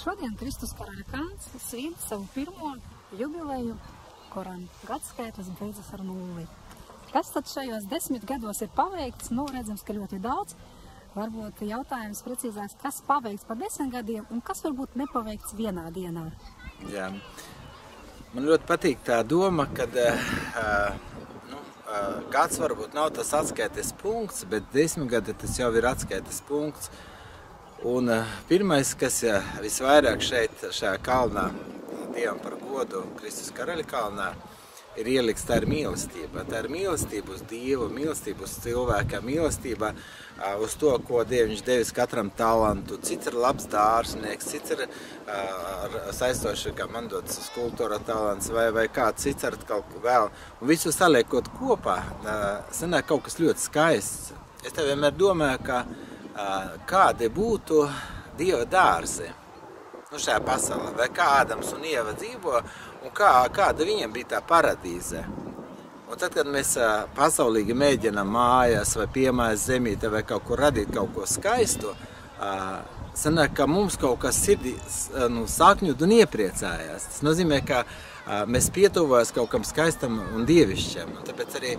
Šodien Kristus Karaļa kalns svin savu pirmo jubileju, kuram gadskaitlis beidzas ar 0. Kas tad šajos 10 gados ir paveikts? Nu, redzams, ka ļoti daudz. Varbūt jautājums precīzāks, kas paveikts pa 10 gadiem un kas varbūt nepaveikts vienā dienā? Jā. Man ļoti patīk tā doma, kad gads varbūt nav tas atskaites punkts, bet 10 gadi tas jau ir atskaites punkts. Un pirmais, kas visvairāk šajā kalnā, Dievam par godu, Kristus Karaļa kalnā, ir ielikts, tā ir mīlestība. Tā ir mīlestība uz Dievu, mīlestība uz cilvēka, mīlestība uz to, ko Dievs devis katram talantu. Cits ir labs dārznieks, cits ir saistoši, kā man dodas skulptūra talants vai kāds cits ar kaut ko vēl. Un visu saliekot kopā, sanāk kaut kas ļoti skaists. Es te vienmēr domāju, ka kādi būtu Dieva dārzi šajā pasaulē, vai kā Ādams un Ieva dzīvo, un kāda viņiem bija tā paradīze. Un tad, kad mēs pasaulīgi mēģinām mājās vai piemājas zemītē vai kaut kur radīt kaut ko skaistu, sanāk, ka mums kaut kas sirdī sakņud un iepriecājās. Tas nozīmē, ka mēs pietuvojamies kaut kam skaistam un dievišķam. Un tāpēc arī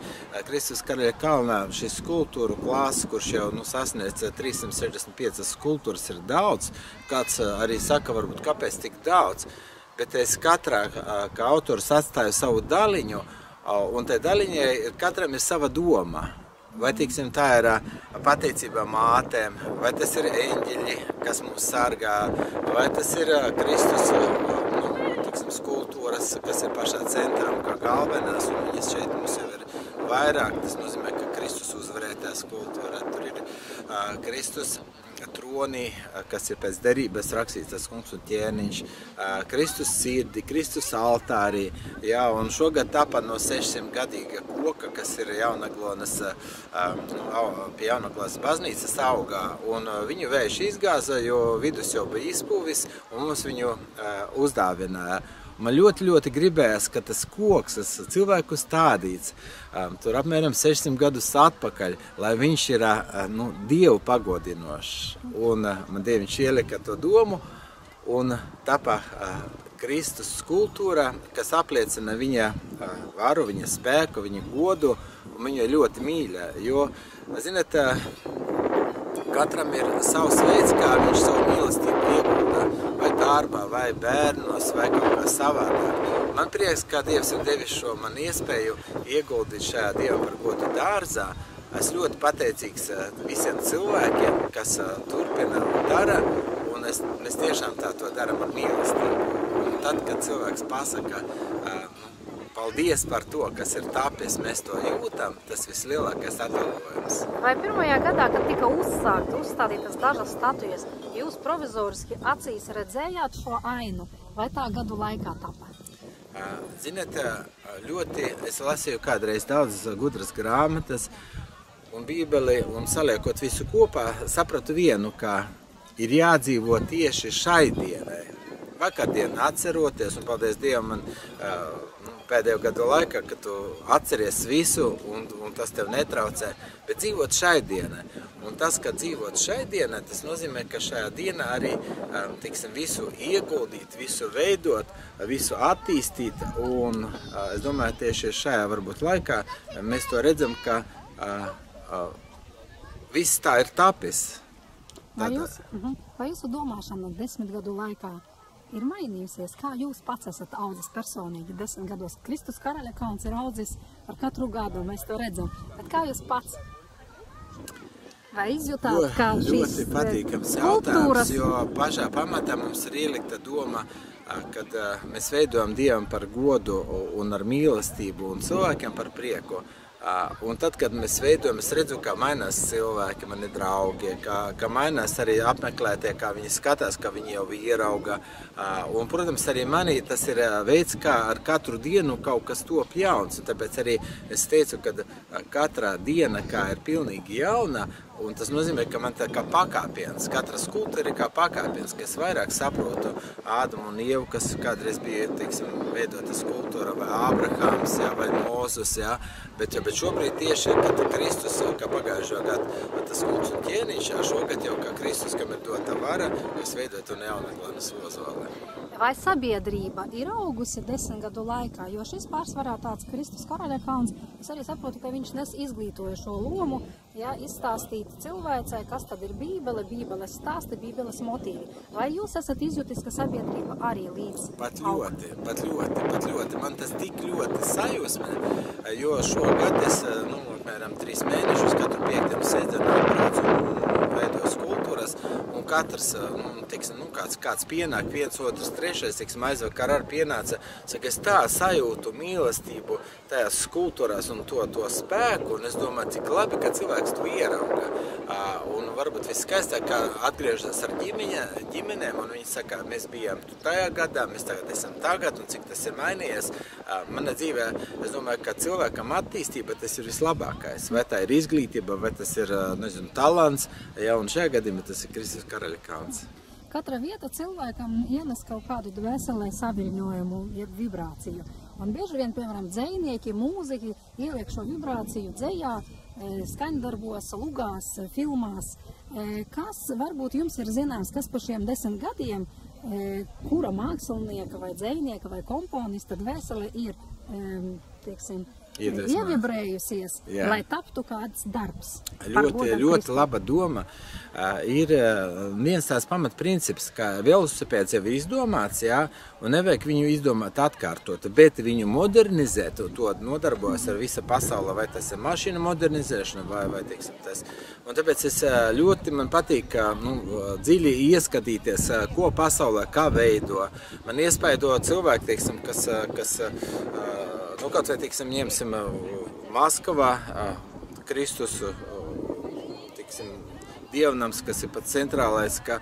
Kristus Karaļa kalnā šis skulptūru klāsts, kurš jau sasniedz 365 skulptūras, ir daudz. Kāds arī saka, varbūt, kāpēc tik daudz. Bet es katrā, kā autors, atstāju savu daļiņu, un tai daļiņai katram ir sava doma. Vai, tiksim, tā ir pateicība mātēm, vai tas ir eņģeļi, kas mūs sargā, vai tas ir Kristus skultūras, kas ir pašā centrā un kā galvenās, un viņas šeit mums jau ir vairāk. Tas nozīmē, ka Kristus uzvarētā skultūra, tur ir Kristus tronī, kas ir pēc derības rakstīts, tas kungs un ķēniņš, Kristus sirdi, Kristus altārī, jā, un šogad tāpat no 600-gadīga koka, kas ir Jaunaglonas, pie Jaunaglonas baznīcas augā, un viņu vējš izgāza, jo vidus jau bija izpūvis, un mums viņu uzdāvināja. Man ļoti gribējās, ka tas koks, tas cilvēku stādīts, tur apmēram 600 gadus atpakaļ, lai viņš ir Dievu pagodinošs. Un man Dieviņš ielika to domu, un tapa Kristus skulptūra, kas apliecina viņa varu, viņa spēku, viņa godu, un viņu ļoti mīļa. Jo, zināt, katram ir savs veids, kā viņš savu mīlestību iegulda, vai darbā, vai bērnos, vai kaut kā savādāk. Man prieks, ka Dievs ir devis šo man iespēju ieguldīt šajā Dieva par godu dārzā. Es ļoti pateicīgs visiem cilvēkiem, kas turpina un dara, un mēs tiešām to daram ar mīlestību. Un tad, kad cilvēks pasaka, paldies par to, kas ir tapis, mēs to jūtam, tas vislielākais atalgojums. Vai pirmajā gadā, kad tika uzstādītas dažas statujas, jūs provizoriski acīs redzējāt šo ainu, vai tā gadu laikā tapa? Ziniet, es lasīju kādreiz daudz gudras grāmatas un bībeli, un saliekot visu kopā, sapratu vienu, ka ir jādzīvo tieši šai dienai. Vakardien atceroties, un paldies Dievam, man pēdējo gadu laikā, ka tu atceries visu, un tas tev netraucē, bet dzīvot šai dienai. Un tas, ka dzīvot šai dienai, tas nozīmē, ka šajā dienā arī visu ieguldīt, visu veidot, visu attīstīt, un es domāju, tieši šajā varbūt laikā mēs to redzam, ka viss tā ir tapis. Vai jūsu domāšana 10 gadu laikā ir mainījusies? Kā jūs pats esat audzis personīgi 10 gados? Kristus Karaļa kalns ir audzis ar katru gadu, mēs to redzam. Bet kā jūs pats? Vai izjutāt, kā šīs ļoti patīkams jautājums, jo pašā pamatā mums ir ielikta doma, kad mēs veidojam Dievam par godu un ar mīlestību un cilvēkiem par prieku. Un tad, kad mēs veidojam, es redzu, kā mainās cilvēki, mani draugi, kā mainās arī apmeklētie, kā viņi skatās, kā viņi jau ierauga. Un, protams, arī manī tas ir veids, kā ar katru dienu kaut kas top jauns. Un tāpēc arī es teicu, ka katra diena kā ir pilnīgi jauna, un tas nozīmē, ka man tā kā pakāpiens, katra skulptūra ir kā pakāpiens, ka es vairāk saprotu Ādamu un Ievu, kas kādreiz bija, veidota skulptūra, vai Ābrahāms, vai Mozus, bet Bet šobrīd tieši, kad Kristus, kā pagājušo gadu, tas kungs un ķēniņš, šogad jau kā Kristus, kam ir dota vara, es veidoju to Jaunaglānas ozolē. Vai sabiedrība ir augusi 10 gadu laikā, jo šis pārsvarā tāds Kristus Karaļakalns, es arī saprotu, ka viņš nes izglītojušo lomu, ja, izstāstīt cilvēcei, kas tad ir Bībele, Bībeles stāsti, Bībeles motīvi. Vai jūs esat izjutis, ka sabiedrība arī līdz Pat ļoti. Man tas tik ļoti sajūsmē, jo šogad es, apmēram 3 mēnešus katru piekdienu sēdienu atbraucu un veidoju skulptūras, un katrs, kāds pienāk, viens, otrs, trešais, aizvakar arī pienāca, saka, es tā sajūtu mīlestību tajās skulptūrās un to spēku, un es domāju, cik labi, ka cilvēks to ierauga. Un varbūt viskaistāk, kā atgriežas ar ģimenēm, un viņi saka, mēs bijām tajā gadā, mēs tagad esam tagad, un cik tas ir mainījies. Mana dzīvē, es domāju, ka cilvēkam attīstība tas ir vislabākais. Vai tā ir izglītība, vai tas ir, talants, ja, un šajā gadījumā tas ir Kristus Karaļakalns. Katra vieta cilvēkam ienes kaut kādu dvēselē saviļņojumu, jeb vibrāciju. Un bieži vien, piemēram, dzejnieki, mūziķi ieliek šo vibrāciju dzejā, skaņdarbos, lugās, filmās. Kas varbūt jums ir zināms, kas par šiem 10 gadiem, kura mākslinieka vai dzejnieka vai komponista dvēsele ir, ievibrējusies, lai taptu kāds darbs? Ļoti laba doma. Ir viens tās pamatprincips, ka velosipēds jau ir izdomāts, un nevajag viņu izdomāt atkārtot, bet viņu modernizēt, to nodarbojas ar visa pasaule, vai tas ir mašīna modernizēšana, vai tas. Un tāpēc man patīk dziļi ieskatīties, ko pasaulē, kā veido. Man iespaido cilvēki, kas kaut vai, ņemsim Maskavā, Kristus, dievnams, kas ir pats centrālais, ka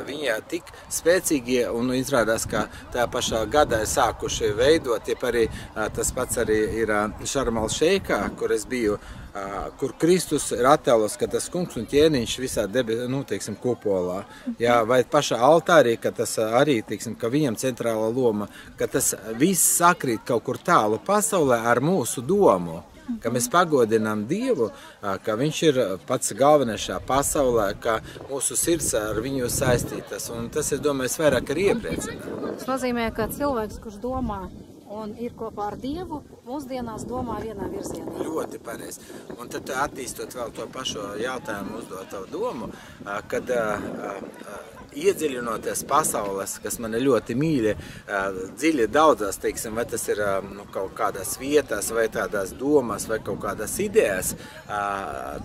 viņi tik spēcīgi un izrādās, ka tajā pašā gadā ir sākuši veidot, arī tas pats arī ir Šarm el-Šeikā, kur es biju, kur Kristus ir attēlos, ka tas kungs un ķēniņš visā kupolā. Jā, vai pašā altārī, ka tas arī, ka viņam centrāla loma, ka tas viss sakrīt kaut kur tālu pasaulē ar mūsu domu. Ka mēs pagodinām Dievu, ka viņš ir pats galvenais šajā pasaulē, ka mūsu sirds ar viņu saistītas. Un tas, es domāju, vairāk arī iepriecina. Tas nozīmē, ka cilvēks, kurš domā un ir kopā ar Dievu, mūsdienās domā vienā virzienā. Ļoti pareizi. Un tad attīstot vēl to pašu jautājumu, uzdot tavu domu, kad iedziļinoties pasaules, kas man ļoti mīļi, dziļi daudzās, vai tas ir kaut kādās vietās, vai tādās domās, vai kaut kādās idejas,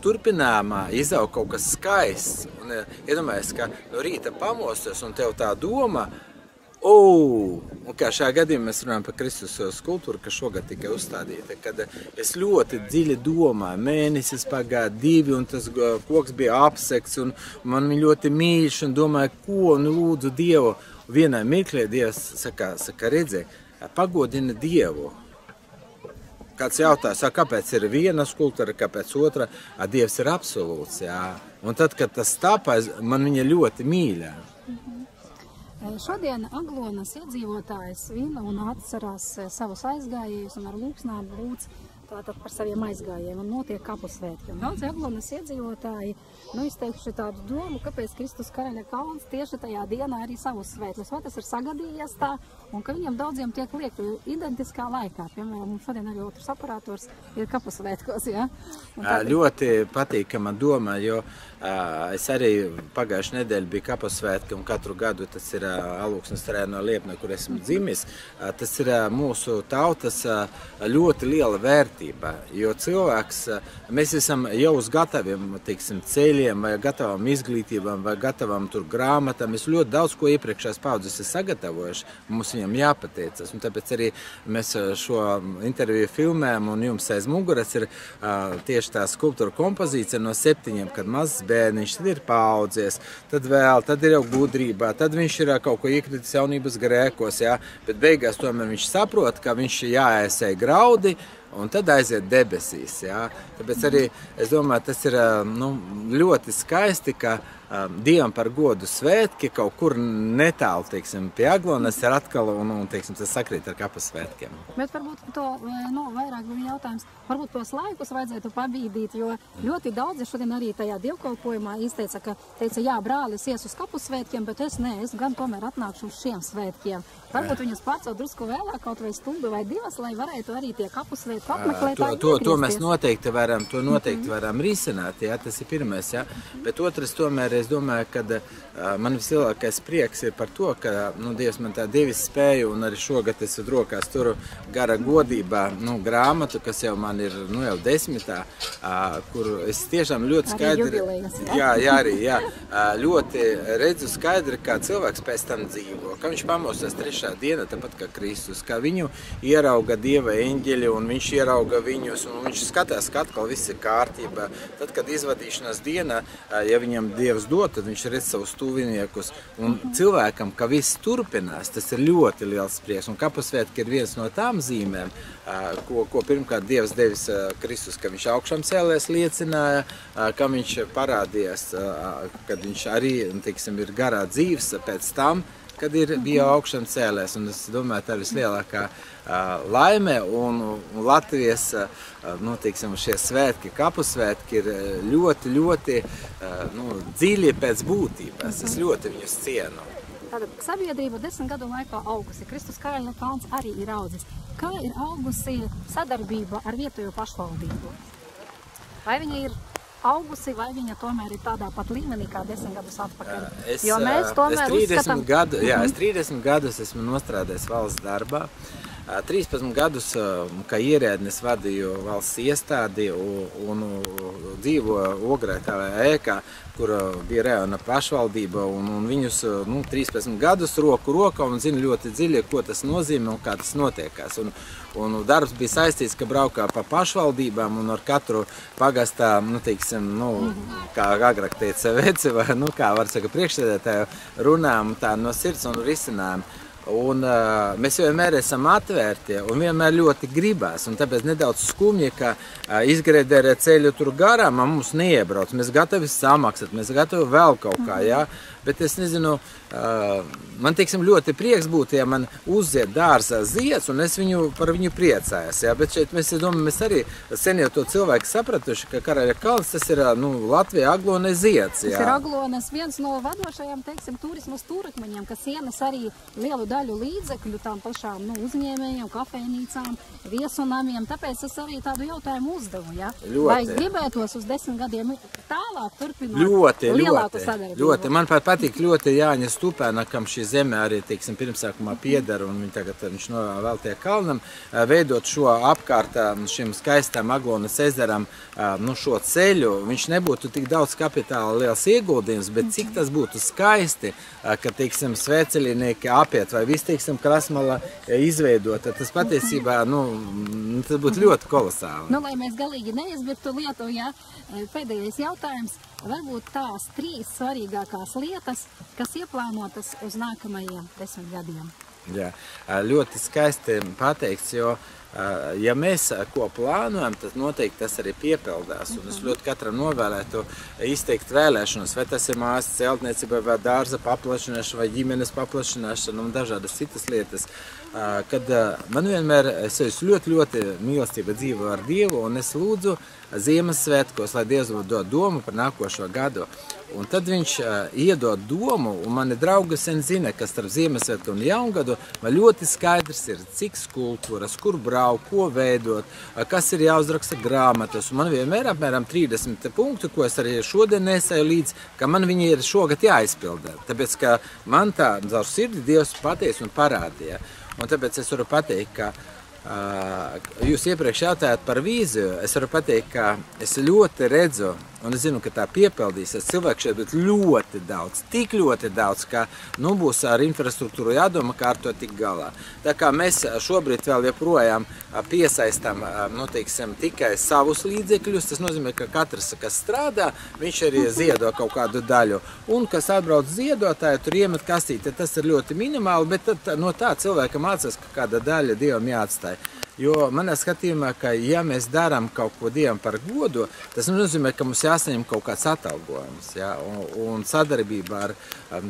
turpinājumā izaug kaut kas skaists. Un iedomājies, ka no rīta pamostos un tev tā doma, un kā šajā gadījumā mēs runājam par Kristus skulptūru, kas šogad tikai uzstādīta, kad es ļoti dziļi domāju, mēnesis pagāja 2, un tas koks bija apsekts, un man viņa ļoti mīļš, un domāju, ko, un lūdzu Dievu. Vienā mirklī Dievs saka, redzi, pagodina Dievu. Kāds jautās, kāpēc ir viena skulptūra, kāpēc otra, Dievs ir absolūts, jā. Un tad, kad tas tāpēc, man viņa ļoti mīļā. Šodien Aglonas iedzīvotājs vina un atcerās savus aizgājējus un ar lūgsnām lūdz tātad par saviem aizgājējiem un notiek kapu svētki. Un daudzi Aglonas iedzīvotāji izteikuši tādu domu, kāpēc Kristus Karaļakalns tieši tajā dienā arī savus svētkus. Vai tas ir sagadījies tā, un ka viņam daudziem tiek liektu identiskā laikā. Piemēram, šodien arī otrs operators ir kapu svētkos, jā? Ļoti patīkama doma, jo es arī pagājušajā nedēļā biju kapu svētki, un katru gadu tas ir Alūksnes Rēno Liepne, kur esmu dzimis. Tas ir mūsu tautas ļoti liela vērtība, jo cilvēks, mēs esam jau uz gataviem, ceļiem, vai gatavam izglītībām, vai gatavam tur grāmatām. Mēs ļoti daudz ko iepriekšējās paudzes ir sagatavojuši, mums viņam jāpateicas. Un tāpēc arī mēs šo interviju filmējam, un jums aiz muguras ir tieši tā skulptūra kompozīcija no 7, kad mazs bērniņš, tad ir paaudzies, tad ir jau gudrībā, tad viņš ir kaut ko iekritis jaunības grēkos, jā, bet beigās tomēr viņš saprot, ka viņš jāēsē graudi, un tad aiziet debesīs. Jā. Tāpēc arī es domāju, tas ir ļoti skaisti, ka Dievam par godu svētki kaut kur netālu, teiksim, pie Aglonas ir atkal, un teiksim, tas sakrīt ar kapu svētkiem. Bet varbūt to, vairāk bija jautājums, varbūt tos laikus vajadzētu pabīdīt, jo ļoti daudzi šodien arī tajā dievkalpojumā izteica, ka teica, jā, brālis ies uz kapu svētkiem, bet es gan tomēr atnākšu uz šiem svētkiem. Varbūt viņas pārcelt drusku vēlāk, kaut vai stundu vai divas, lai varētu arī tie kapu svētku apmeklēt. To mēs noteikti varam risināt, jā, tas ir pirmais, jā. Bet otrs tomēr, es domāju, ka man vislielākais prieks ir par to, ka, Dievs man tā devis spēju, un arī šogad es rokās turu gara godībā, grāmatu, kas jau man ir, jau 10. Kur es tiešām ļoti skaidri, ļoti redzu skaidri, kā cilvēks pēc tam dzīvo, ka viņš pamostās 3. diena, tāpat kā Kristus, ka viņu ierauga Dieva eņģeļi, un viņš ierauga viņus, un viņš skatās, ka atkal viss ir kārtībā. Tad, kad izvadīšanās diena, ja viņam Dievs dod, tad viņš redz savus tuviniekus, un cilvēkam, ka viss turpinās, tas ir ļoti liels prieks, un kapusvētki ir viens no tām zīmēm, ko pirmkārt Dievs devis Kristus, ka viņš augšām cēlēs liecināja, ka viņš parādījās, kad viņš arī, teiksim, ir garā dzīves pēc tam, kad bija augšām cēlēs, un es domāju, tā ir vislielākā laime, un Latvijas, teiksim, šie svētki, kapusvētki ir ļoti, ļoti, dziļi pēc būtības, es ļoti viņus cienu. Tātad sabiedrība 10 gadu laikā augusi, Kristus Karaļa kalns arī ir audzis. Kā ir augusi sadarbība ar vietējo pašvaldību? Vai viņa ir augusi, vai viņa tomēr ir tādā pat līmenī kā 10 gadus atpakaļ? Jo mēs tomēr uzskatām... Es 30 gadus esmu nostrādājis valsts darbā. 13 gadus, kā ierēdnis, vadīju valsts iestādi un dzīvoju Ogrētā vai Ēkā, kur bija reāla pašvaldība, un viņus 13 gadus roku rokā un zinu ļoti dziļi, ko tas nozīmē un kā tas notiekās. Un darbs bija saistīts, ka braukā pa pašvaldībām un ar katru pagastā, kā agrāk teica veci, vai, kā var saka, priekšsēdētāju, runām tā no sirds un risinām. Un mēs vienmēr esam atvērti un vienmēr ļoti gribās, un tāpēc nedaudz skumji, ka izgrēdērē ceļu tur garām, mums neiebrauc. Mēs gatavi samaksāt, mēs gatavi vēl kaut kā, jā. Bet es nezinu, man, teiksim, ļoti prieks būtu, ja man uzziet dārzā zieds, un es par viņu priecājos, jā. Bet šeit mēs arī sen jau to cilvēku sapratuši, ka Karaļa kalns, tas ir, Latvijā Aglonas zieds, jā. Tas ir Aglonas viens no vadošajām, teiksim, turismu stūrakmeņiem, kas ienes arī lielu daļu līdzekļu tām pašām, ļoti. Kafejnīcām, viesunamiem, tāpēc es arī tādu jautājumu uzdevu, jā. Vai gribētos uz 10 gadiem tālāk turpināt lielāku sadarbību? Ļoti. Man patīk ļoti Jāņa Stupēna, kam šī zeme arī, teiksim, pirmsākumā pieder, un viņš vēl tie kalnam, veidot šo apkārt šim skaistam Aglonas ezeram, šo ceļu. Viņš nebūtu tik daudz kapitāla liels ieguldījums, bet cik tas būtu skaisti, ka, teiksim, svētceļinieki apiet vai viss, teiksim, Krasmala izveidot. Tas patiesībā, tas būtu ļoti kolosāli. Lai mēs galīgi neizbirtu lietu, jā, pēdējais jautājums. Varbūt tās 3 svarīgākās lietas, kas ieplānotas uz nākamajiem 10 gadiem. Jā, ļoti skaisti pateikts, jo, ja mēs ko plānojam, tad noteikti tas arī piepildās. Un es ļoti katram novēlētu izteikt vēlēšanos, vai tas ir mājas celtniecība, vai dārza paplašināšana, vai ģimenes paplašināšana un dažādas citas lietas. Kad man vienmēr, es ļoti, ļoti mīlestība dzīvo ar Dievu, un es lūdzu Ziemassvētkos, lai Dievs dod domu par nākošo gadu. Un tad viņš iedod domu, un mani draugi sen zina, ka starp Ziemassvētku un Jaungadu man ļoti skaidrs ir, cik skulptūras, kur braukt, ko veidot, kas ir jāuzraksta grāmatas. Un man vienmēr apmēram 30 punktu, ko es arī šodien nesēju līdz, ka man viņi ir šogad jāizpildē. Tāpēc, ka man tā caur sirdi Dievs pateica un parādīja. Un tāpēc es varu pateikt, ka jūs iepriekš jautājāt par vīziju. Es varu pateikt, ka es ļoti redzu, un es zinu, ka tā piepildīsies. Cilvēku šeit būtu ļoti daudz, tik ļoti daudz, ka būs ar infrastruktūru jādomā, kā ar to tik galā. Tā kā mēs šobrīd vēl joprojām piesaistam, teiksim, tikai savus līdzekļus, tas nozīmē, ka katrs, kas strādā, viņš arī ziedo kaut kādu daļu. Un, kas atbrauc ziedotāju, tur iemet kastīti, tas ir ļoti minimāli, bet tad no tā cilvēkam mācās, ka kāda daļa Dievam jāatstāj. Jo manā skatījumā, ka ja mēs darām kaut ko Dievam par godu, tas nozīmē, ka mums jāsaņem kaut kāds atalgojums. Ja? Un sadarbībā ar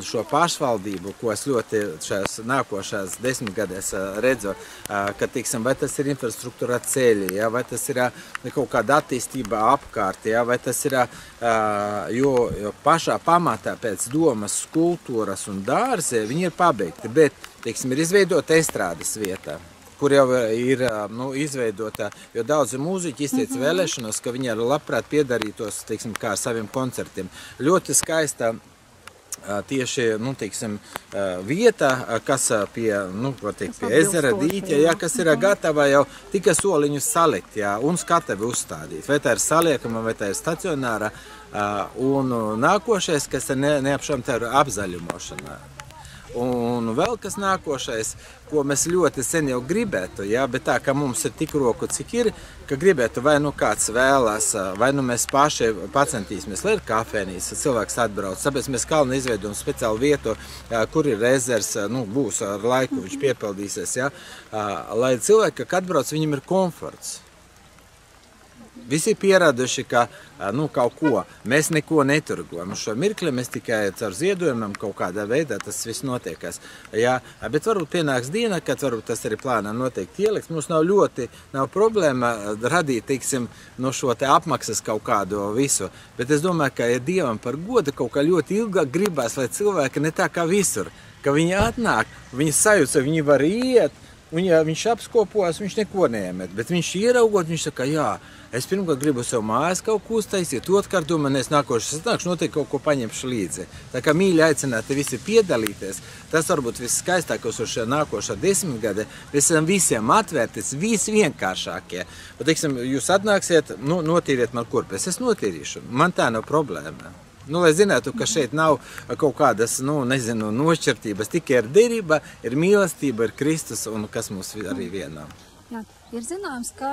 šo pašvaldību, ko es ļoti šajās nākošās 10 gadēs redzu, ka, tiksim, vai tas ir infrastruktūra ceļi, ja? Vai tas ir kaut kāda attīstība apkārt, ja? Vai tas ir, jo pašā pamatā pēc domas, kultūras un dārze, viņi ir pabeigti, bet, tiksim, ir izveidota estrādes vietā, kur jau ir izveidota, jo daudzi mūziķi izteica vēlēšanos, ka viņi ar labprāt piedarītos, teiksim, kā ar saviem koncertiem. Ļoti skaista tieši, teiksim, vieta, kas pie ezera dīķa, ja, kas ir gatava jau tikai soliņus salikt, ja, un skatavi uzstādīt. Vai tā ir saliekama, vai tā ir stacionāra, un nākošais, kas ir neapšām, tā ir apzaļumošana. Un vēl kas nākošais, ko mēs ļoti sen jau gribētu, ja, bet tā, ka mums ir tik roku, cik ir, ka gribētu vai kāds vēlās, vai mēs paši pacentīsimies, lai ir kafēnīs, cilvēks atbrauc. Tāpēc mēs kalnu izveidojam speciālu vietu, kur ir ezers, būs ar laiku, viņš piepildīsies, ja, lai cilvēki, kad atbrauc, viņam ir komforts. Visi ir pieraduši, ka kaut ko mēs neko neturgojam. Šo mirkli mēs tikai caur ziedojumam kaut kādā veidā tas viss notiekas. Ja, bet varbūt pienāks diena, kad varbūt tas arī plānā noteikti ieliks. Mums nav problēma radīt, teiksim, šo te apmaksas kaut kādu visu. Bet es domāju, ka ja Dievam par godu kaut kā ļoti ilgāk gribās, lai cilvēki ne tā kā visur, ka viņi atnāk, viņi sajūta, viņi var iet, un ja viņš apskopojas, viņš neko neiemet, bet viņš ieraugot, viņš saka, jā, es pirmkārt gribu sev mājās kaut ko uztaisīt, otrkārt domāju, es nākošais atnākšu, noteikti kaut ko paņemšu līdzi. Tā kā mīļi aicināti visi piedalīties, tas varbūt viss skaistākos uz šajā nākošā 10 gada, mēs esam visiem atvērtis, visvienkāršākie. Un, teiksim, jūs atnāksiet, notīriet man kurpes, es notīrīšu, man tā nav problēma. Lai zinātu, ka šeit nav kaut kādas, nošķirtības, tikai ir derība, ir mīlestība, ir Kristus un kas mums arī vienā. Jā, ir zināms, ka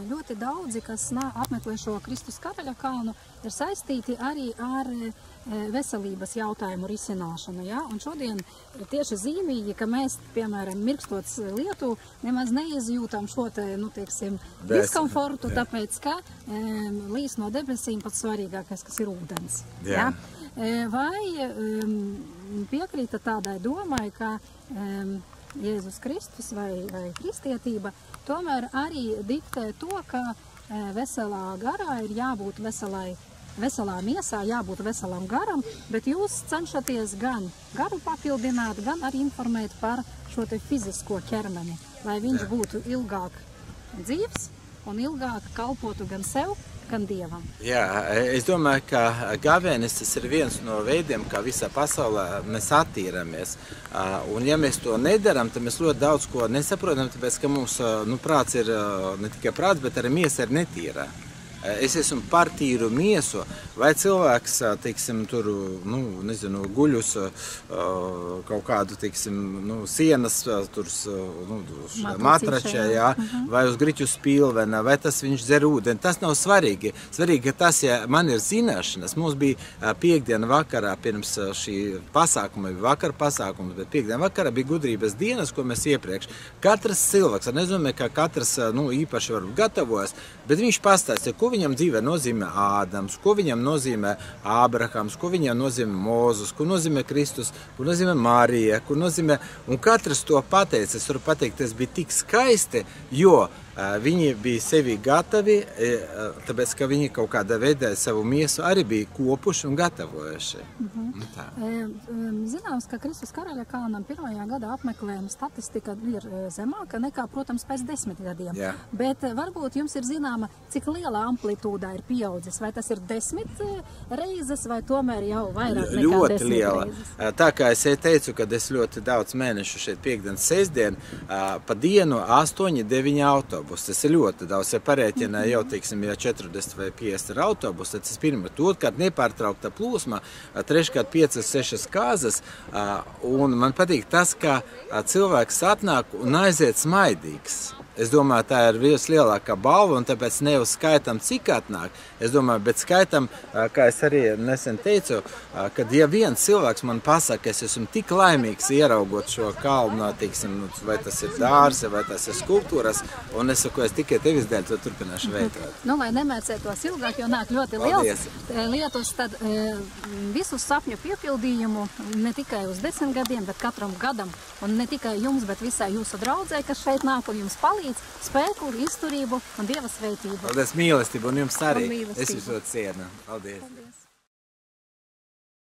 ļoti daudzi, kas apmeklē šo Kristus Karaļa kalnu, ir saistīti arī ar veselības jautājumu risināšanu. Ja? Un šodien tieši zīmīgi, ka mēs, piemēram, mirkstot lietu, nemaz neizjūtam šo te, diskomfortu, tāpēc, ka līs no debesīm pats svarīgākais, kas ir ūdens. Ja? Vai piekrīta tādai domai, ka Jēzus Kristus vai kristietība tomēr arī diktē to, ka veselā garā ir jābūt veselā miesā, jābūt veselam garam, bet jūs cenšaties gan garu papildināt, gan arī informēt par šo te fizisko ķermeni, lai viņš būtu ilgāk dzīvs un ilgāk kalpotu gan sev, gan Dievam. Jā, es domāju, ka gavēnis tas ir viens no veidiem, kā visā pasaulē mēs attīramies. Un ja mēs to nedaram, tad mēs ļoti daudz ko nesaprotam, tāpēc, ka mums prāts ir ne tikai prāts, bet arī miesa ir netīra. Es esmu par tīru miesu, vai cilvēks, teiksim, tur, guļus kaut kādu, teiksim, sienas, tur, matračē, jā, vai uz griķu spilvena, vai tas viņš dzer ūdeni, tas nav svarīgi. Svarīgi, ka tas, ja man ir zināšanas, mums bija piekdiena vakarā pirms šī pasākuma, vakar pasākums, bet piekdiena vakarā bija gudrības dienas, ko mēs iepriekš. Katrs cilvēks, es nezinu, ka katrs, īpaši varbūt gatavojas, bet viņš pastāstīja, ko viņam dzīvē nozīmē Ādams, ko viņam nozīmē Ābrahams, ko viņam nozīmē Mūzus, ko nozīmē Kristus, ko nozīmē Marija, ko nozīmē, un katrs to pateica. Es varu pateikt, tas bija tik skaisti, jo viņi bija sevi gatavi, tāpēc, ka viņi kaut kādā veidā savu miesu arī bija kopuši un gatavojuši. Zināms, ka Kristus Karaļa kalnam pirmajā gada apmeklējuma statistika ir zemāka nekā, protams, pēc 10 gadiem. Jā. Bet varbūt jums ir zināma, cik liela amplitūdā ir pieaudzis. Vai tas ir 10 reizes, vai tomēr jau vairāk nekā 10 ļoti liela. Reizes? Tā kā es teicu, kad es ļoti daudz mēnešu šeit piekdien, sestdien, pa dienu 8-9 autobusi. Tas ir ļoti daudz. Ja parēķinā jau, teiksim, ja 40 vai 50 ir autobusi, tad tas pirmkārt, otrkārt nepārtraukta plūsma, treškārt 5-6 kāzas, un man patīk tas, ka cilvēks atnāk un aiziet smaidīgs. Es domāju, tā ir vislielākā balva, un tāpēc neuzskaitam, cik atnāk. Es domāju, bet skaitam, kā es arī nesen teicu, kad ja viens cilvēks man pasaka, es esmu tik laimīgs ieraugot šo kalnu, tiksim, vai tas ir dārzi, vai tas ir skulptūras, un es saku, es tikai tevis dēļ to turpināšu veidot. Nu, lai nemērcētos ilgāk, jo nāk ļoti liels lietus, tad visu sapņu piepildījumu ne tikai uz 10 gadiem, bet katram gadam, un ne tikai jums, bet visai jūsu draudzē, kas šeit nāk un jums palīdz, spēku, izturību un Dieva svētību. Paldies, mīlestību, un jums arī. Es jūs ļoti cienu. Paldies.